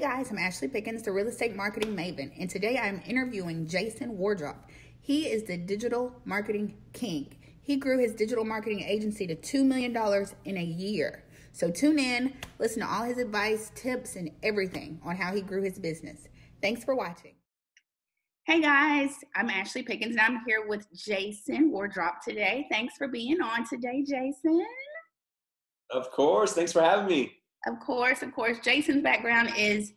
guys, I'm Ashley Pickens, the real estate marketing maven, and today I'm interviewing Jason Wardrop. He is the digital marketing king. He grew his digital marketing agency to $2 million in a year. So tune in, listen to all his advice, tips, and everything on how he grew his business. Thanks for watching. Hey guys, I'm Ashley Pickens, and I'm here with Jason Wardrop today. Thanks for being on today, Jason. Of course. Thanks for having me. Of course. Jason's background is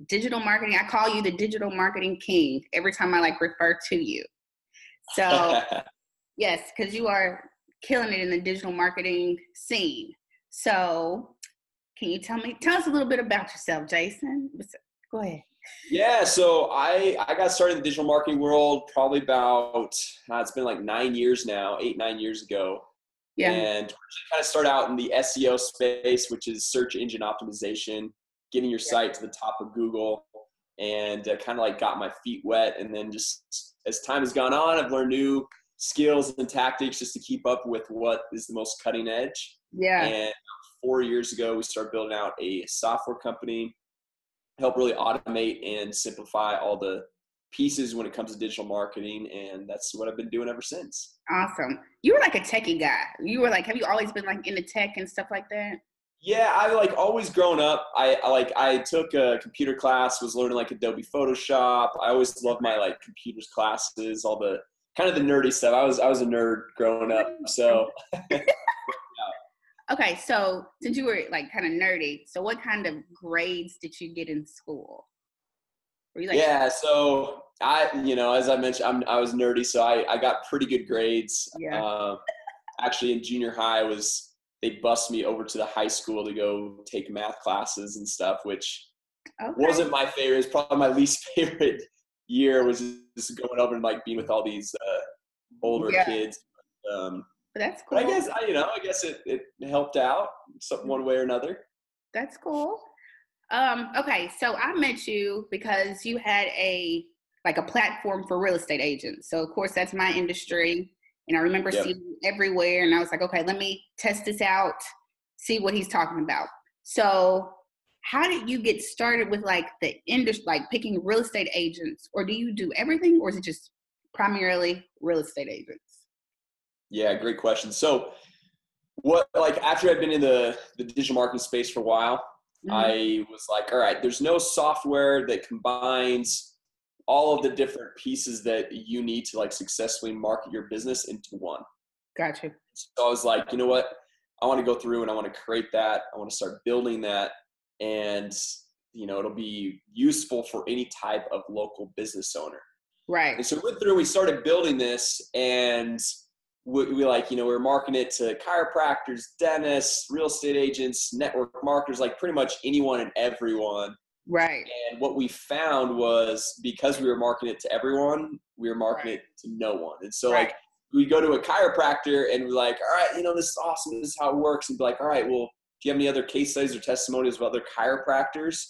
digital marketing. I call you the digital marketing king every time I refer to you. So yes, because you are killing it in the digital marketing scene. So can you tell us a little bit about yourself, Jason? Go ahead. Yeah. So I got started in the digital marketing world probably about, it's been like 9 years now, 9 years ago. Yeah. And kind of start out in the SEO space, which is search engine optimization, getting your site to the top of Google, and kind of got my feet wet. And then just as time has gone on, I've learned new skills and tactics just to keep up with what is the most cutting edge. Yeah. And 4 years ago, we started building out a software company, help really automate and simplify all the pieces when it comes to digital marketing, and that's what I've been doing ever since. Awesome. You were like a techie guy. You were have you always been into tech and stuff like that? Yeah, I always grown up. I took a computer class, was learning Adobe Photoshop. I always loved my computers classes, all the kind of the nerdy stuff. I was a nerd growing up, so. Okay, so since you were kind of nerdy, so what kind of grades did you get in school? Were you yeah, so as I mentioned, I was nerdy, so I got pretty good grades. Yeah. Actually, in junior high, they bussed me over to the high school to go take math classes and stuff, which wasn't my favorite. It was probably my least favorite year, was just going over and being with all these older kids. But that's cool. But I guess it helped out one way or another. That's cool. Okay, so I met you because you had a platform for real estate agents. So of course that's my industry, and I remember seeing you everywhere, and I was like, okay, let me test this out, see what he's talking about. So how did you get started with the industry, picking real estate agents, or do you do everything, or is it just primarily real estate agents? Yeah, great question. So after I'd been in the digital marketing space for a while, I was all right, there's no software that combines all of the different pieces that you need to successfully market your business into one. Gotcha. So I was like, you know what? I want to go through and I want to create that. I want to start building that. And, it'll be useful for any type of local business owner. Right. And so we went through, we started building this, and we we're marketing it to chiropractors, dentists, real estate agents, network marketers, pretty much anyone and everyone. Right. And what we found was, because we were marketing it to everyone, we were marketing it to no one. And so we go to a chiropractor and we're like, all right, this is awesome. This is how it works. And be like, all right, well, do you have any other case studies or testimonials of other chiropractors?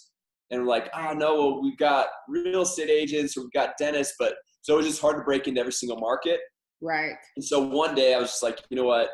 And we're like, oh no, well, we've got real estate agents, or we've got dentists, but so it was just hard to break into every single market. Right. And so one day I was just like, you know what?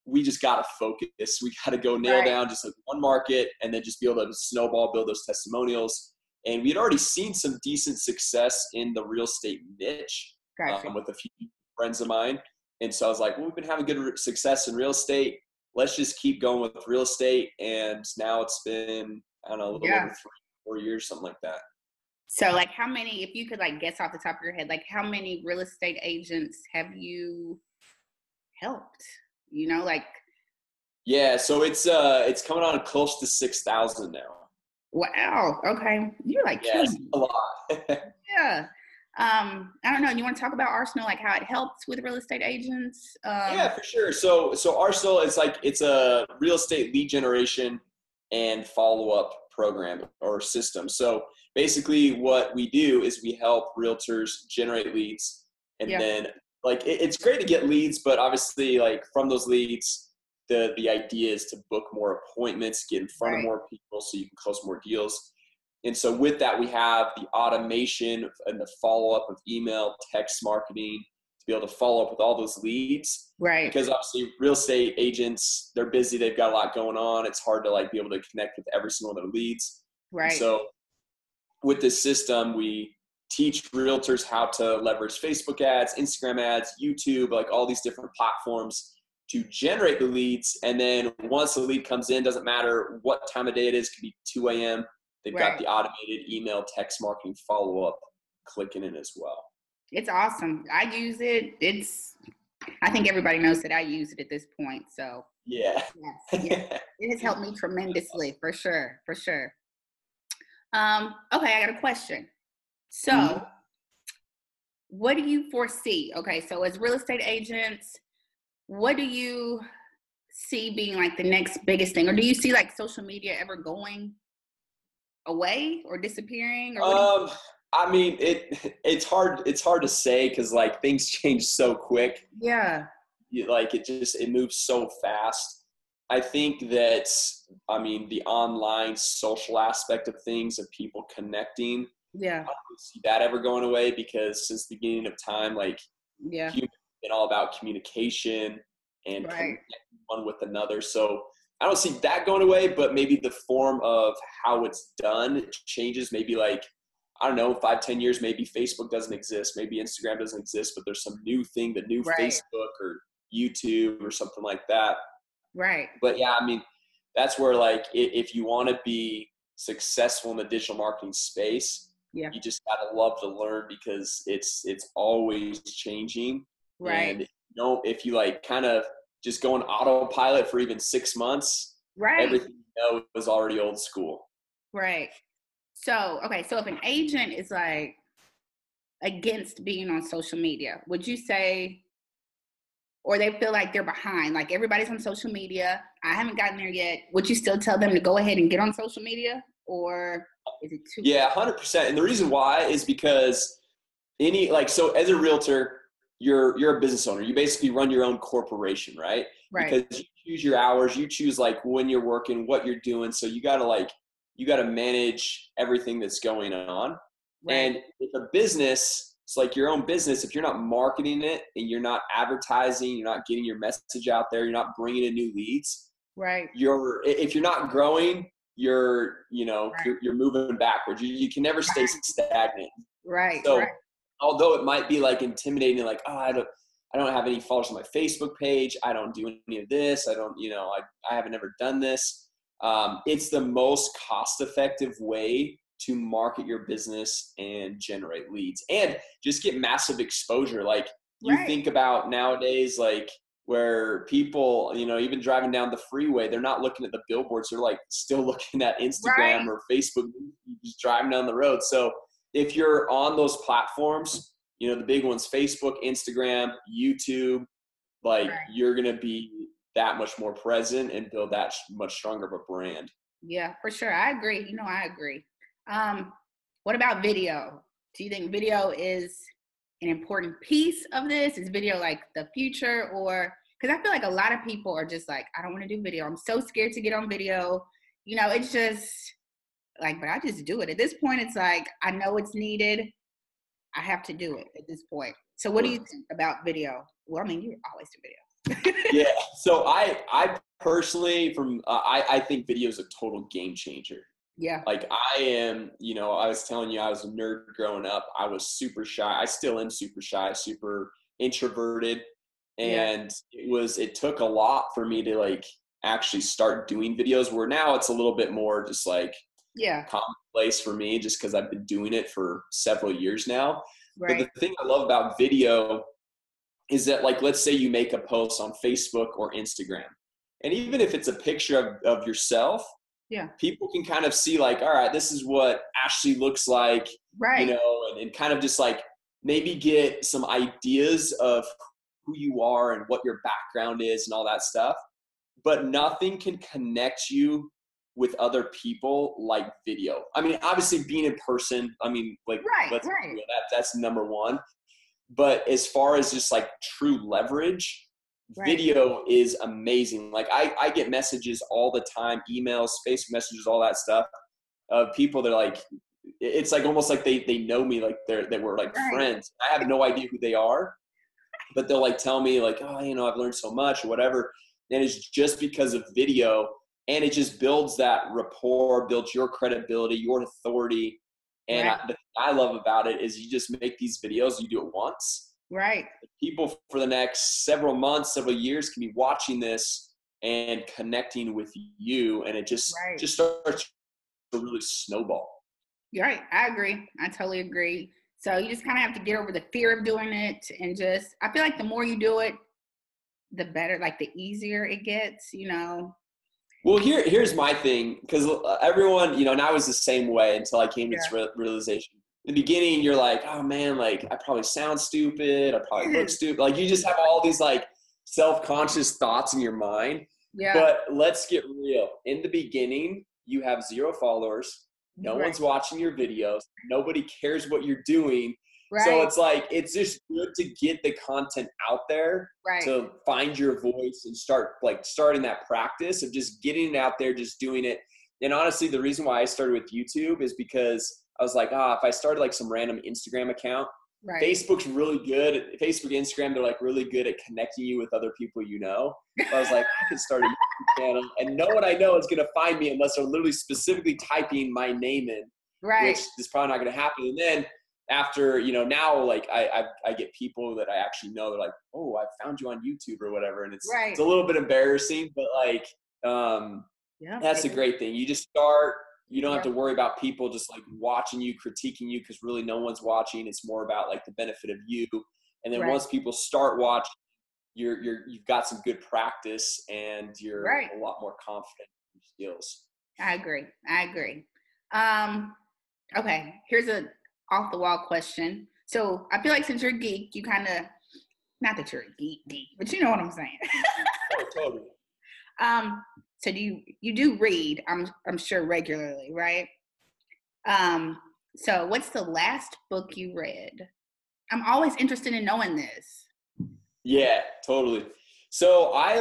We just got to focus. We got to go nail down just one market, and then just be able to snowball, build those testimonials. And we had already seen some decent success in the real estate niche with a few friends of mine. And so I was like, well, we've been having good success in real estate. Let's just keep going with real estate. And now it's been, I don't know, a little over 3-4 years, something like that. So how many, if you could guess off the top of your head, how many real estate agents have you helped? Yeah, so it's coming on close to 6,000 now. Wow. Okay. You're it's a lot. Yeah. I don't know. You want to talk about Arsenal, how it helps with real estate agents? Yeah, for sure. So Arsenal is it's a real estate lead generation and follow-up program or system. So basically what we do is we help realtors generate leads, and then it's great to get leads, but obviously from those leads, the idea is to book more appointments, get in front of more people so you can close more deals. And so with that, we have the automation and the follow-up of email, text marketing to be able to follow up with all those leads. Right. Because obviously real estate agents, they're busy. They've got a lot going on. It's hard to be able to connect with every single one of their leads. Right. And so with this system, we teach realtors how to leverage Facebook ads, Instagram ads, YouTube, like all these different platforms to generate the leads. And then once the lead comes in, doesn't matter what time of day it is, it could be 2 a.m. They've got the automated email, text marketing follow-up clicking in as well. It's awesome. I use it. I think everybody knows that I use it at this point. So yeah. Yes. It has helped me tremendously, for sure. Okay, I got a question. So what do you foresee? Okay, so as real estate agents, what do you see being like the next biggest thing? Or do you see like social media ever going away or disappearing? Or I mean, it's hard to say because like things change so quick. Yeah. It moves so fast. I think that, I mean, the online social aspect of things, of people connecting, yeah, I don't see that ever going away, because since the beginning of time, like, yeah, humans have been all about communication and connecting one with another. So I don't see that going away, but maybe the form of how it's done changes. Maybe like, I don't know, 5-10 years, maybe Facebook doesn't exist. Maybe Instagram doesn't exist, but there's some new thing, the new Facebook or YouTube or something like that. Right. But yeah, I mean, that's where like, if you want to be successful in the digital marketing space, yeah, you just gotta love to learn, because it's always changing. Right. And if you like kind of just go on autopilot for even 6 months, everything you know is already old school. Right. So, okay, so if an agent is like against being on social media, would you say, or they feel like they're behind, like everybody's on social media, I haven't gotten there yet, would you still tell them to go ahead and get on social media, or is it too? Yeah, 100%. And the reason why is because so as a realtor, you're a business owner. You basically run your own corporation, right? Right. Because you choose your hours, you choose like when you're working, what you're doing. So you gotta manage everything that's going on. Right. And if a business, it's like your own business, if you're not marketing it and you're not advertising, you're not getting your message out there, you're not bringing in new leads. Right. If you're not growing, you're moving backwards. You can never stay stagnant. Right. So although it might be like intimidating, like, oh, I don't have any followers on my Facebook page, I don't do any of this, I haven't ever done this. It's the most cost-effective way to market your business and generate leads and just get massive exposure. Like, you think about nowadays, like, where people, even driving down the freeway, they're not looking at the billboards, they're like still looking at Instagram or Facebook, just driving down the road. So if you're on those platforms, the big ones, Facebook, Instagram, YouTube, like, you're going to be that much more present and build that much stronger of a brand. Yeah, for sure. I agree. I agree. What about video? Do you think video is an important piece of this? Is video like the future? Or, because I feel like a lot of people are just like, I don't want to do video. I'm so scared to get on video. It's just like, but I just do it. At this point, it's like, I know it's needed. I have to do it at this point. So what do you think about video? Well, I mean, you always do video. Yeah. So I personally, I think video is a total game changer. Yeah. Like, I am, I was telling you, I was a nerd growing up. I was super shy. I still am super shy, super introverted. And it took a lot for me to like actually start doing videos, where now it's a little bit more just like commonplace for me, just because I've been doing it for several years now. But the thing I love about video is that, like, let's say you make a post on Facebook or Instagram, and even if it's a picture of yourself, people can kind of see like, all right, this is what Ashley looks like, and kind of just like maybe get some ideas of who you are and what your background is and all that stuff. But nothing can connect you with other people like video. I mean, obviously being in person, I mean, like, that's number one. But as far as just like true leverage, video is amazing. Like, I get messages all the time, emails, Facebook messages, all that stuff, of people that are like, it's like almost like they know me, like they were like friends. I have no idea who they are, but they'll like tell me like, oh, I've learned so much or whatever. And it's just because of video, and it just builds that rapport, builds your credibility, your authority. And Right. the thing I love about it is you just make these videos, you do it once. Right. People for the next several months, several years can be watching this and connecting with you, and it Right. just starts to really snowball. You're right. I agree. I totally agree. So you just kind of have to get over the fear of doing it, and just, I feel like the more you do it, the better, like the easier it gets, you know? Well, here's my thing, because everyone, and I was the same way until I came to Yeah. this realization. In the beginning, you're like, oh man, like I probably sound stupid, I probably look stupid. Like you just have all these like self-conscious thoughts in your mind. Yeah. But let's get real. In the beginning, you have 0 followers. No Right. one's watching your videos. Nobody cares what you're doing. So Right. it's like, it's just good to get the content out there, Right. to find your voice and starting that practice of just getting it out there, just doing it. And honestly, the reason why I started with YouTube is because I was like, if I started like some random Instagram account, Right. Facebook's really good. Facebook, Instagram, they're like really good at connecting you with other people you know. So I was like, I could start a YouTube channel and no one I know is going to find me unless they're literally specifically typing my name in, Right. which is probably not going to happen. And then after, now like I get people that I actually know, they're like, oh, I found you on YouTube or whatever. And it's Right. a little bit embarrassing, but like, Yeah. that's a great thing. You just start, you don't have Yeah. to worry about people just like watching you, critiquing you, because really no one's watching. It's more about like the benefit of you. And then Right. once people start watching, you've got some good practice and you're Right. a lot more confident in your skills. I agree. Okay, here's a off the wall question. So I feel like since you're a geek, you kind of, not that you're a geek, but you know what I'm saying. Oh, totally. So you do read, I'm sure regularly, right? So what's the last book you read? I'm always interested in knowing this. Yeah, totally. So I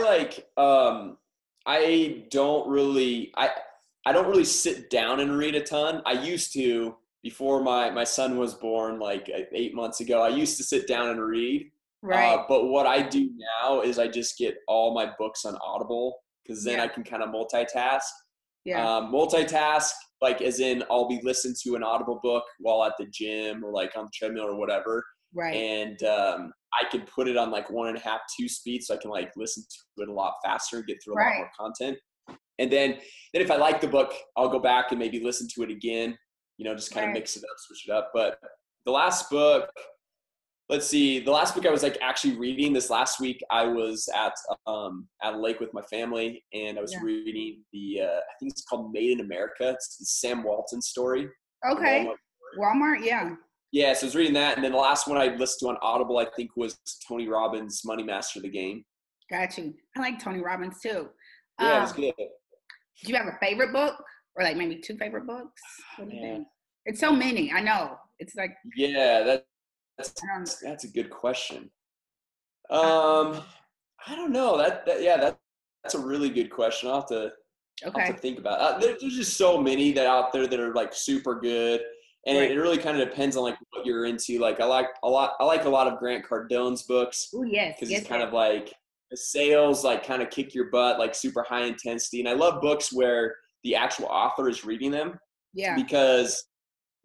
don't really sit down and read a ton. I used to, before my son was born, like 8 months ago. I used to sit down and read. Right. But what I do now is I just get all my books on Audible, because then Yeah. I can kind of multitask. Yeah. Multitask, like as in I'll be listening to an Audible book while at the gym or like on the treadmill or whatever. Right. And I can put it on like 1.5, 2 speed, so I can like listen to it a lot faster and get through a lot more content. And then if I like the book, I'll go back and maybe listen to it again, just kind of mix it up, switch it up. But the last book, let's see, the last book I was like actually reading this last week, I was at a lake with my family, and I was reading I think it's called Made in America. It's Sam Walton's story. Okay. Walmart, yeah. Yeah, so I was reading that, and then the last one I listened to on Audible, I think, was Tony Robbins' Money Master the Game. Got you. I like Tony Robbins too. Yeah, it was good. Do you have a favorite book, or like maybe 2 favorite books? What do you think? It's so many. I know. It's like, yeah, that's a good question. I don't know. That's a really good question. I'll have to think about it. There's just so many that out there that are like super good. And it really kind of depends on like what you're into. Like I like a lot of Grant Cardone's books. Oh yes, because it's kind of like the sales like kind of kick your butt, like super high intensity. And I love books where the actual author is reading them. Yeah. Because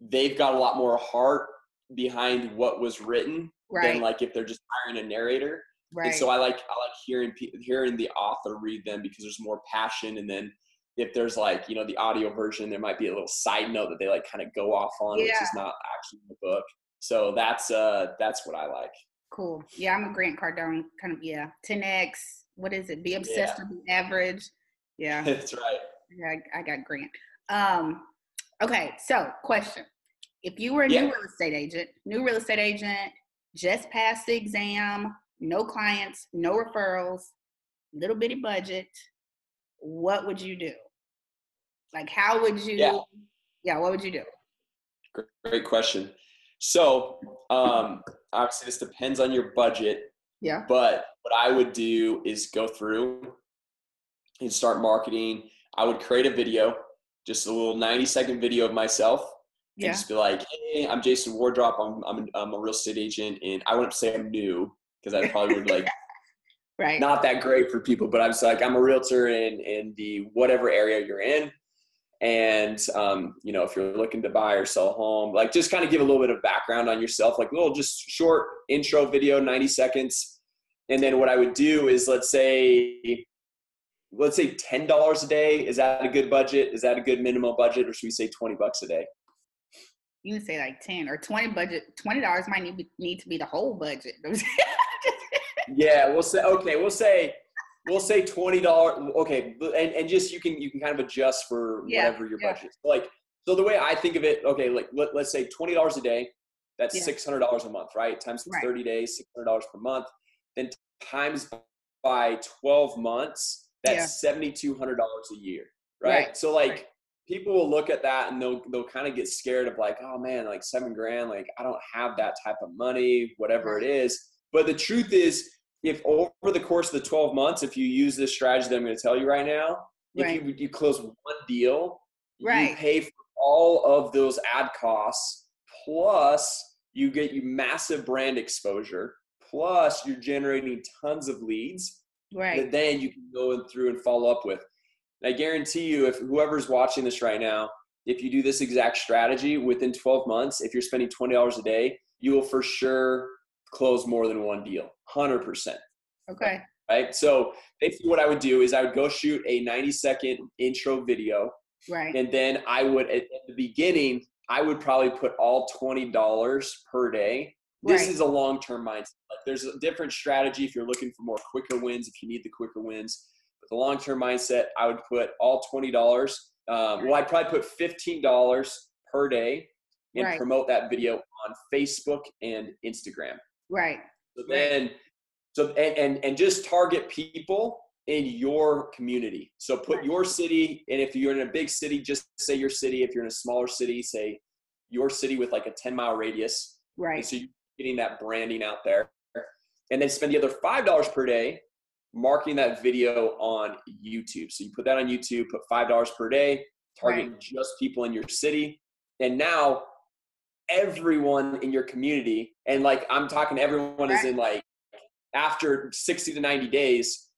they've got a lot more heart behind what was written than like if they're just hiring a narrator. Right. And so I like hearing the author read them because there's more passion. And then if there's like, the audio version, there might be a little side note that they like kind of go off on, which is not actually in the book. So that's what I like. Cool. Yeah, I'm a Grant Cardone kind of, 10X. What is it? Be obsessed or be average. Yeah. That's right. Yeah, I got Grant. Okay, so question. If you were a new real estate agent, just passed the exam, no clients, no referrals, little bitty budget, what would you do? Like, how would you, what would you do? Great question. So, obviously this depends on your budget. Yeah. But what I would do is go through and start marketing. I would create a video, just a little 90-second video of myself. And just be like, hey, I'm Jason Wardrop. I'm a real estate agent, and I wouldn't say I'm new because I probably would like not that great for people. But I'm just like, I'm a realtor in the whatever area you're in, And, if you're looking to buy or sell a home, like just kind of give a little bit of background on yourself, like a little just short intro video, 90 seconds. And then what I would do is let's say $10 a day. Is that a good budget? Is that a good minimum budget? Or should we say $20 a day? You can say like 10 or 20 budget. $20 might need to be the whole budget. Yeah, we'll say $20. Okay. And just, you can kind of adjust for whatever your budget is. So the way I think of it, okay, like let's say $20 a day, that's $600 a month, right? Times 30 days, $600 per month. Then times by 12 months, that's $7,200 a year, right? So like people will look at that and they'll kind of get scared of like, oh man, like $7,000, like I don't have that type of money, whatever it is. But the truth is, if over the course of the 12 months, if you use this strategy that I'm going to tell you right now, if you close one deal, you pay for all of those ad costs, plus you get massive brand exposure, plus you're generating tons of leads that then you can go through and follow up with. And I guarantee you, if whoever's watching this right now, if you do this exact strategy within 12 months, if you're spending $20 a day, you will for sure close more than one deal, 100%. Okay. Right. So basically what I would do is I would go shoot a 90-second intro video. Right. And then I would, at the beginning, I would probably put all $20 per day. This is a long-term mindset. Like there's a different strategy if you're looking for more quicker wins, if you need the quicker wins. But the long-term mindset, I would put all $20. I'd probably put $15 per day and promote that video on Facebook and Instagram. Right. So then, and just target people in your community. So put your city, and if you're in a big city, just say your city. If you're in a smaller city, say your city with like a 10-mile radius. Right. And so you're getting that branding out there. And then spend the other $5 per day marketing that video on YouTube. So you put that on YouTube, put $5 per day, target just people in your city. And now everyone in your community, and like I'm talking everyone is in like after 60 to 90 days,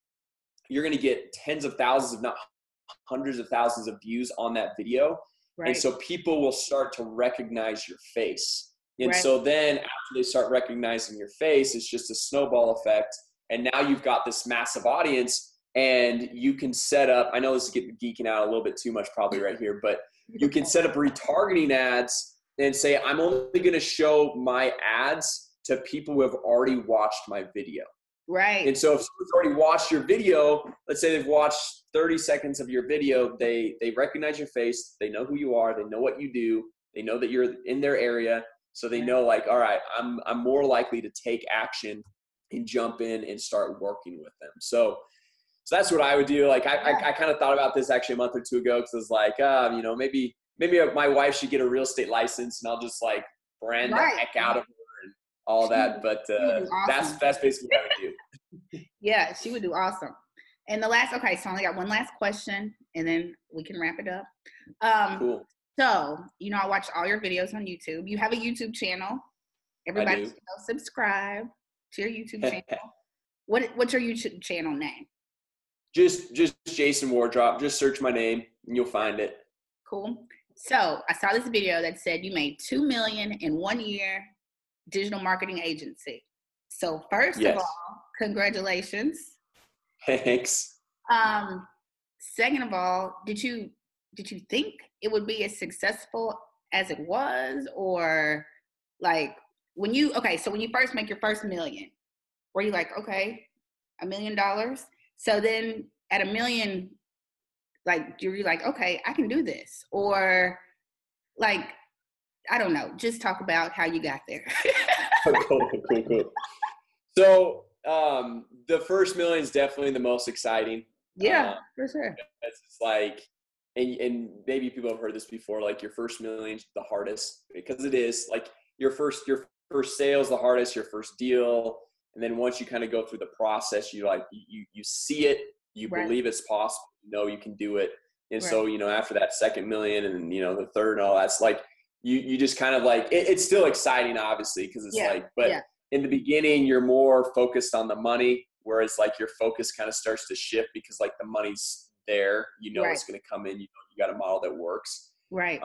you're going to get tens of thousands, if not hundreds of thousands of views on that video. Right. And so people will start to recognize your face. And so then after they start recognizing your face, it's just a snowball effect. And now you've got this massive audience, and you can set up, I know this is getting geeking out a little bit too much probably right here, but you can set up retargeting ads and say, I'm only going to show my ads to people who have already watched my video. Right. And so if someone's already watched your video, let's say they've watched 30 seconds of your video, they recognize your face, they know who you are, they know what you do, they know that you're in their area. So they know like, all right, I'm more likely to take action and jump in and start working with them. So that's what I would do. Like I kind of thought about this actually a month or two ago, because I was like, maybe my wife should get a real estate license, and I'll just like brand the heck out of her and all that. But awesome. that's basically what I would do. Yeah, she would do awesome. And so I only got one last question, and then we can wrap it up. Cool. So, I watch all your videos on YouTube. You have a YouTube channel. Everybody should go subscribe to your YouTube channel. What's your YouTube channel name? Just Jason Wardrop. Just search my name and you'll find it. Cool. So I saw this video that said you made $2 million in 1 year digital marketing agency. So first of all, congratulations. Thanks. Second of all, did you think it would be as successful as it was, or like when you first make your first $1 million, were you like, okay, $1 million? So then at $1 million, like, you're like, okay, I can do this. Or like, I don't know, just talk about how you got there. Cool. So the first $1 million is definitely the most exciting. Yeah, for sure. It's like, and maybe people have heard this before, like your first $1 million is the hardest, because it is like your first sale is the hardest, your first deal. And then once you kind of go through the process, you see it, you believe it's possible, you can do it. And so, after that second $1 million and, the third and all that's like, you just kind of like, it's still exciting, obviously, because it's in the beginning, you're more focused on the money, whereas like your focus kind of starts to shift because like the money's there, Right. it's going to come in, you got a model that works. Right.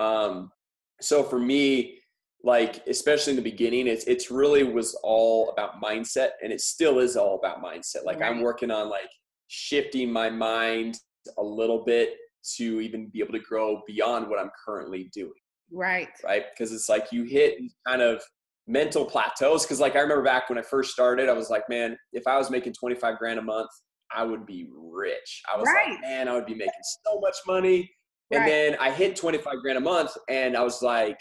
So for me, like, especially in the beginning, it's really was all about mindset, and it still is all about mindset. Like, I'm working on like shifting my mind a little bit to even be able to grow beyond what I'm currently doing. Right. Right. Because it's like you hit kind of mental plateaus. Because like I remember back when I first started, I was like, man, if I was making 25 grand a month, I would be rich. I was like, man, I would be making so much money. And then I hit 25 grand a month, and I was like,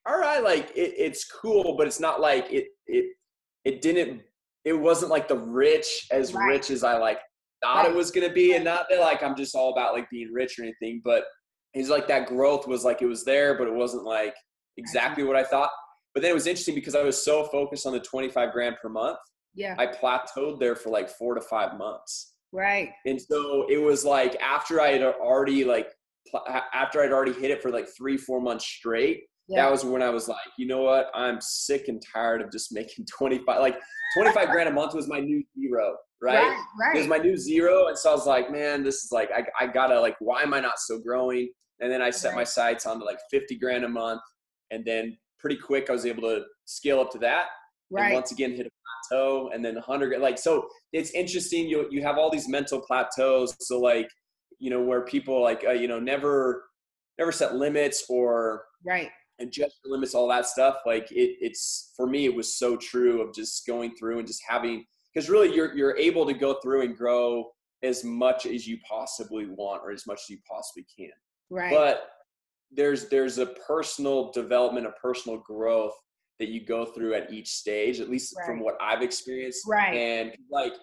all right, like it's cool, but it's not like it wasn't like the rich as I like thought it was going to be. And not that like I'm just all about like being rich or anything, but it's like that growth was like, it was there, but it wasn't like exactly what I thought. But then it was interesting because I was so focused on the 25 grand per month. Yeah. I plateaued there for like 4 to 5 months. Right. And so it was like after I'd already hit it for like 3-4 months straight, that was when I was like, you know what? I'm sick and tired of just making 25 grand a month was my new zero, right? It was my new zero. And so I was like, man, this is like, I gotta like, why am I not still growing? And then I set my sights on to like 50 grand a month. And then pretty quick, I was able to scale up to that. And once again, hit a plateau, and then 100. Like, so it's interesting. You have all these mental plateaus. So like, where people like, never set limits or adjust your limits, all that stuff. Like it's for me, it was so true of just going through and just having, because really you're able to go through and grow as much as you possibly want, or as much as you possibly can. But there's a personal development, a personal growth that you go through at each stage, at least from what I've experienced. And like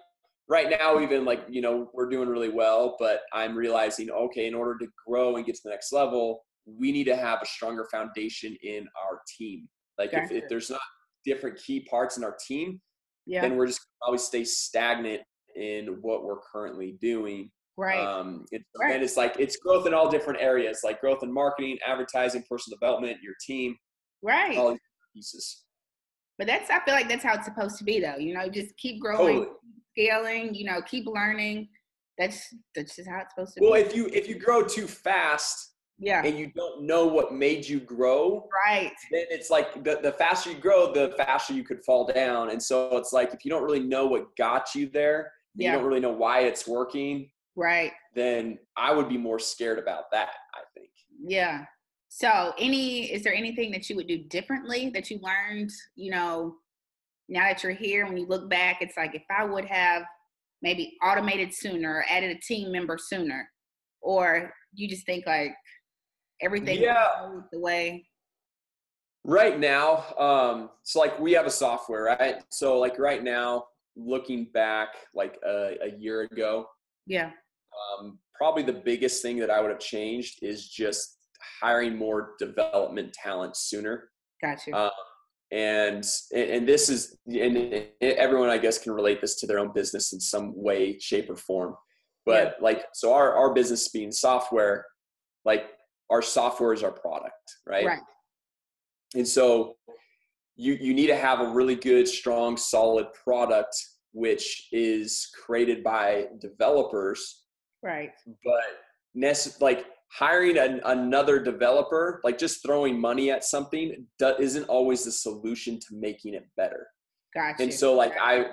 right now, even like, we're doing really well, but I'm realizing, okay, in order to grow and get to the next level, we need to have a stronger foundation in our team. Like if there's not different key parts in our team, then we're just probably stay stagnant in what we're currently doing. And then it's like, it's growth in all different areas, like growth in marketing, advertising, personal development, your team, all these pieces. But I feel like that's how it's supposed to be though. Just keep growing, scaling, keep learning. That's just how it's supposed to be. Well, if you grow too fast, and you don't know what made you grow, then it's like the faster you grow, the faster you could fall down. And so it's like, if you don't really know what got you there, you don't really know why it's working, then I would be more scared about that, I think. Yeah. So is there anything that you would do differently that you learned, now that you're here, when you look back, it's like, if I would have maybe automated sooner or added a team member sooner, or you just think like, everything the way right now, so like we have a software, right? So like right now, looking back like a year ago, probably the biggest thing that I would have changed is just hiring more development talent sooner. Gotcha. And this is, and everyone I guess can relate this to their own business in some way, shape, or form. But like, so our business being software, like our software is our product, right? And so you need to have a really good, strong, solid product, which is created by developers. But like hiring another developer, like just throwing money at something isn't always the solution to making it better. And so like I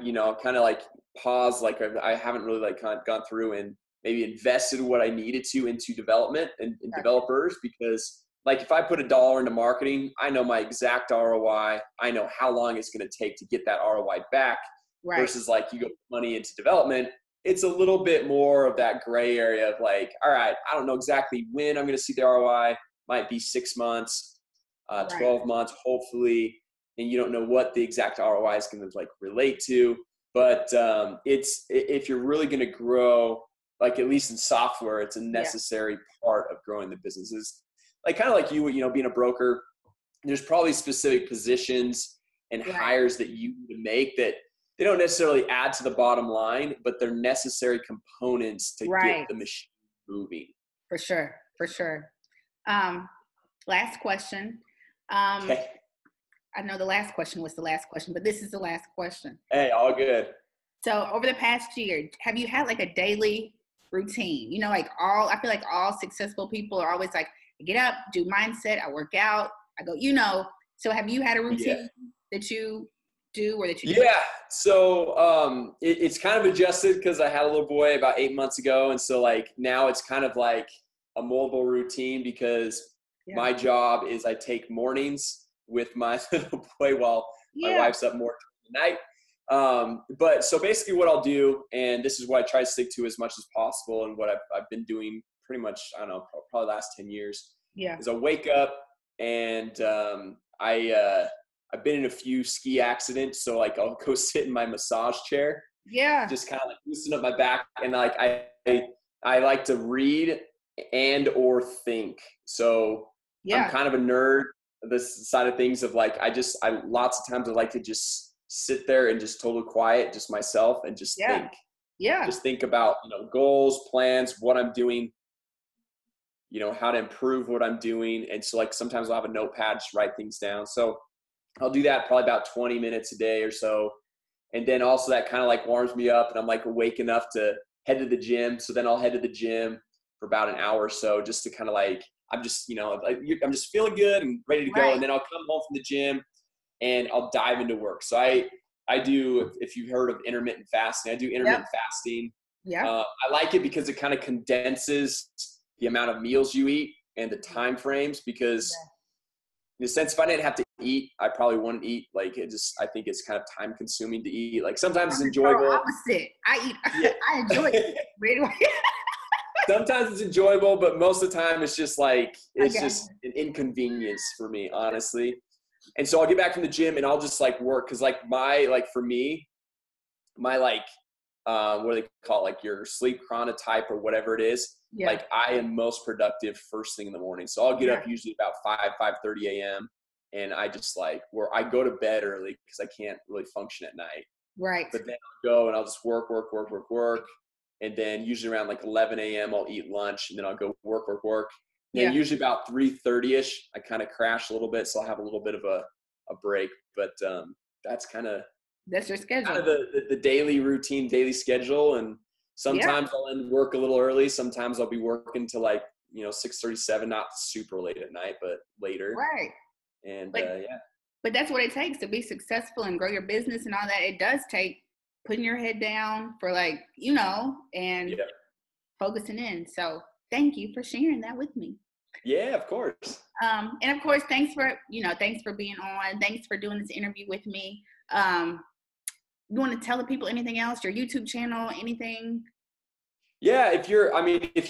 kind of like paused, like I haven't really like kind of gone through and maybe invested what I needed to into development and developers, because like if I put $1 into marketing, I know my exact ROI. I know how long it's going to take to get that ROI back. Versus like you go put money into development, it's a little bit more of that gray area of like, all right, I don't know exactly when I'm going to see the ROI. Might be 6 months, 12 months, hopefully. And you don't know what the exact ROI is going to like relate to. But if you're really going to grow, like at least in software, it's a necessary part of growing the businesses. Like kind of like you being a broker, there's probably specific positions and hires that you need to make that they don't necessarily add to the bottom line, but they're necessary components to get the machine moving. For sure. Last question. Okay. I know the last question was the last question, but this is the last question. Hey, all good. So over the past year, have you had like a daily routine? You know, like I feel like all successful people are always like, I get up, do mindset, I work out, I go, you know. So have you had a Yeah. routine that you do or that you do? Yeah. So it's kind of adjusted because I had a little boy about 8 months ago. And so like now it's kind of like a mobile routine because Yeah. my job is I take mornings with my little boy while my Yeah. wife's up more during the night. But so basically what I'll do, and this is what I try to stick to as much as possible and what I've been doing pretty much, I don't know, probably the last 10 years, Yeah. is I wake up and I've been in a few ski accidents. So like I'll go sit in my massage chair, Yeah. just kind of like loosen up my back. And like, I like to read and or think. So I'm Yeah. kind of a nerd, this side of things of like, I lots of times I like to just sit there and just totally quiet, just myself and just Yeah. think, Yeah. just think about, goals, plans, what I'm doing, how to improve what I'm doing. And so like, sometimes I'll have a notepad, just write things down. So I'll do that probably about 20 minutes a day or so. And then also that kind of like warms me up and I'm like awake enough to head to the gym. So then I'll head to the gym for about an hour or so just to kind of like, I'm just, I'm just feeling good and ready to go. Right. And then I'll come home from the gym and I'll dive into work. So I do, if you've heard of intermittent fasting, I do intermittent fasting. Yeah. I like it because it kind of condenses the amount of meals you eat and the time frames because in a sense, if I didn't have to eat, I probably wouldn't eat. Like I think it's kind of time consuming to eat. Like sometimes it's enjoyable. Opposite. I eat. Yeah. I enjoy it. Sometimes it's enjoyable, but most of the time it's just like, it's just it. an inconvenience for me, honestly. And so I'll get back from the gym and I'll just like work. Cause like for me, my like, what do they call it? Like your sleep chronotype or whatever it is. Yeah. Like I am most productive first thing in the morning. So I'll get up usually about 5:30 a.m. and I just like where I go to bed early because I can't really function at night. Right. But then I'll go and I'll just work. And then usually around like 11 a.m. I'll eat lunch and then I'll go work. And usually about 3:30ish, I kind of crash a little bit. So I'll have a little bit of a break, but that's your schedule. Kind of the daily routine, daily schedule. And sometimes I'll end work a little early. Sometimes I'll be working to like, 6:37, not super late at night, but later. Right. And But that's what it takes to be successful and grow your business and all that. It does take putting your head down for like, and focusing in. So thank you for sharing that with me. Yeah, of course. And of course, thanks for being on. Thanks for doing this interview with me. You want to tell the people anything else, your YouTube channel, anything? Yeah, if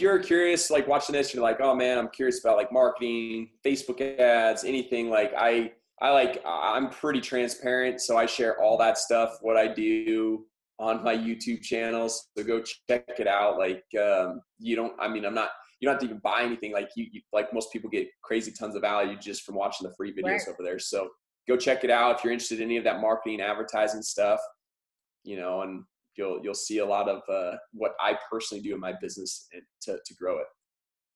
you're curious, like watching this, you're like, oh man, I'm curious about like marketing, Facebook ads, anything. Like I'm pretty transparent. So I share all that stuff, what I do on my YouTube channels. So go check it out. Like, you don't have to even buy anything. Like you like most people get crazy tons of value just from watching the free videos over there. So go check it out if you're interested in any of that marketing, advertising stuff, and you'll see a lot of what I personally do in my business to grow it.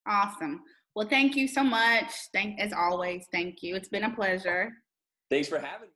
Awesome. Well, thank you so much. As always, thank you. It's been a pleasure. Thanks for having me.